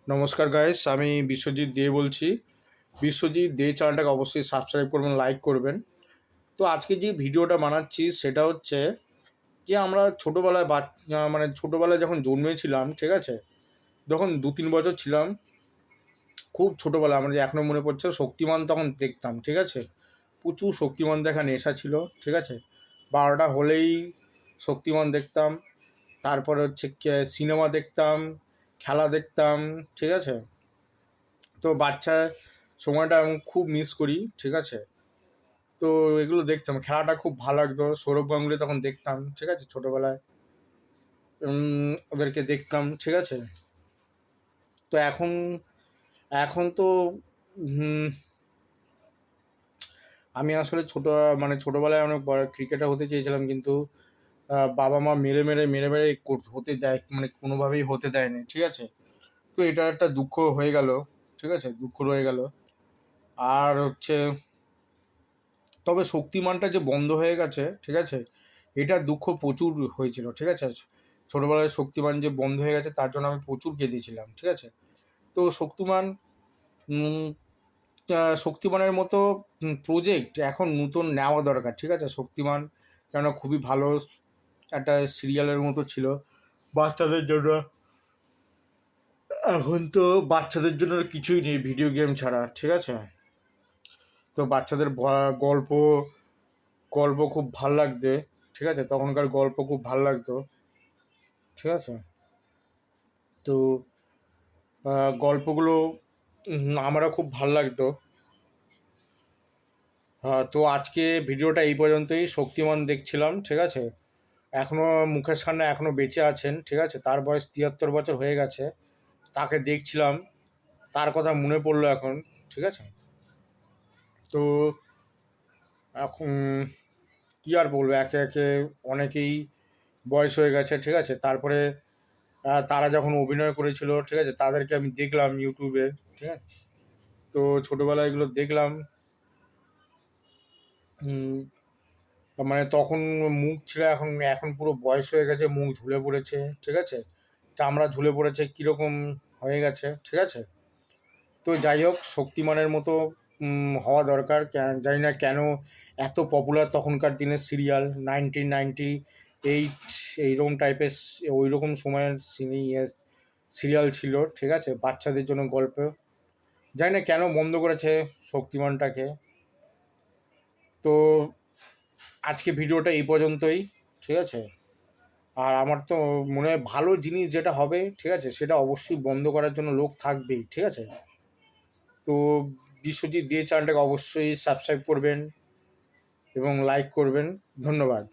নমস্কার গাইস, আমি বিশ্বজিৎ দে বলছি। বিশ্বজিৎ দে চ্যানেলটাকে অবশ্যই সাবস্ক্রাইব করবেন, লাইক করবেন। তো আজকে যে ভিডিওটা বানাচ্ছি সেটা হচ্ছে যে আমরা ছোটোবেলায় মানে ছোটোবেলায় যখন জন্মেছিলাম, ঠিক আছে, যখন 2-3 বছর ছিলাম, খুব ছোটোবেলা আমার যে এখনও মনে পড়ছে, শক্তিমান তখন দেখতাম, ঠিক আছে। প্রচুর শক্তিমান দেখা নেশা ছিল, ঠিক আছে। 12টা হলেই শক্তিমান দেখতাম। তারপরে হচ্ছে সিনেমা দেখতাম, খেলা দেখতাম, ঠিক আছে। তো বাচ্চা সময়টা আমি খুব মিস করি, ঠিক আছে। তো এগুলো দেখতাম, খেলাটা খুব ভালো লাগতো। সৌরভ গাঙ্গুলি তখন দেখতাম, ঠিক আছে, ছোটোবেলায় ওদেরকে দেখতাম, ঠিক আছে। তো এখন এখন তো হুম, আমি আসলে ছোটোবেলায় অনেক বড় ক্রিকেটার হতে চেয়েছিলাম, কিন্তু বাবা মা মেরে মেরে হতে দেয়, মানে কোনোভাবেই হতে দেয়নি, ঠিক আছে। তো এটা একটা দুঃখ হয়ে গেল, ঠিক আছে, দুঃখ রয়ে গেল। আর হচ্ছে, তবে শক্তিমানটা যে বন্ধ হয়ে গেছে, ঠিক আছে, এটা দুঃখ প্রচুর হয়েছিল, ঠিক আছে। ছোটোবেলায় শক্তিমান যে বন্ধ হয়ে গেছে তার জন্য আমি প্রচুর কেঁদেছিলাম, ঠিক আছে। তো শক্তিমান উম, শক্তিমানের মতো প্রজেক্ট এখন নতুন নেওয়া দরকার, ঠিক আছে। শক্তিমান কেন খুবই ভালো একটা সিরিয়ালের মতো ছিল বাচ্চাদের জন্য। এখন তো বাচ্চাদের জন্য কিছুই নেই ভিডিও গেম ছাড়া, ঠিক আছে। তো বাচ্চাদের গল্প গল্প খুব ভাল লাগতে, ঠিক আছে, তখনকার গল্প খুব ভাল লাগতো, ঠিক আছে। তো গল্পগুলো আমারও খুব ভাল লাগতো। তো আজকে ভিডিওটা এই পর্যন্তই। শক্তিমান দেখছিলাম, ঠিক আছে। এখনও মুকেশ খান্না এখনও বেঁচে আছেন, ঠিক আছে, তার বয়স 73 বছর হয়ে গেছে। তাকে দেখছিলাম, তার কথা মনে পড়লো এখন, ঠিক আছে। তো এখন কী আর বলবো, একে একে অনেকেই বয়স হয়ে গেছে, ঠিক আছে। তারপরে তারা যখন অভিনয় করেছিল, ঠিক আছে, তাদেরকে আমি দেখলাম ইউটিউবে, ঠিক আছে। তো ছোটোবেলায় এগুলো দেখলাম। উম, মানে তখন মুখ ছিল, এখন এখন পুরো বয়স হয়ে গেছে, মুখ ঝুলে পড়েছে, ঠিক আছে, চামড়া ঝুলে পড়েছে, কীরকম হয়ে গেছে, ঠিক আছে। তো যাই হোক, শক্তিমানের মতো হওয়া দরকার। জানি না কেন এত পপুলার তখনকার দিনের সিরিয়াল, 1998 এইরকম টাইপের, ওই রকম সময়ের সিরিয়াল ছিল, ঠিক আছে, বাচ্চাদের জন্য গল্প। জানি না কেন বন্ধ করেছে শক্তিমানটাকে। তো আজকে ভিডিওটা এই পর্যন্তই, ঠিক আছে। আর আমার তো মনে হয় ভালো জিনিস যেটা হবে, ঠিক আছে, সেটা অবশ্যই বন্ধ করার জন্য লোক থাকবেই, ঠিক আছে। তো বিশ্বজিৎ দিয়ে চ্যানেলটাকে অবশ্যই সাবস্ক্রাইব করবেন এবং লাইক করবেন। ধন্যবাদ।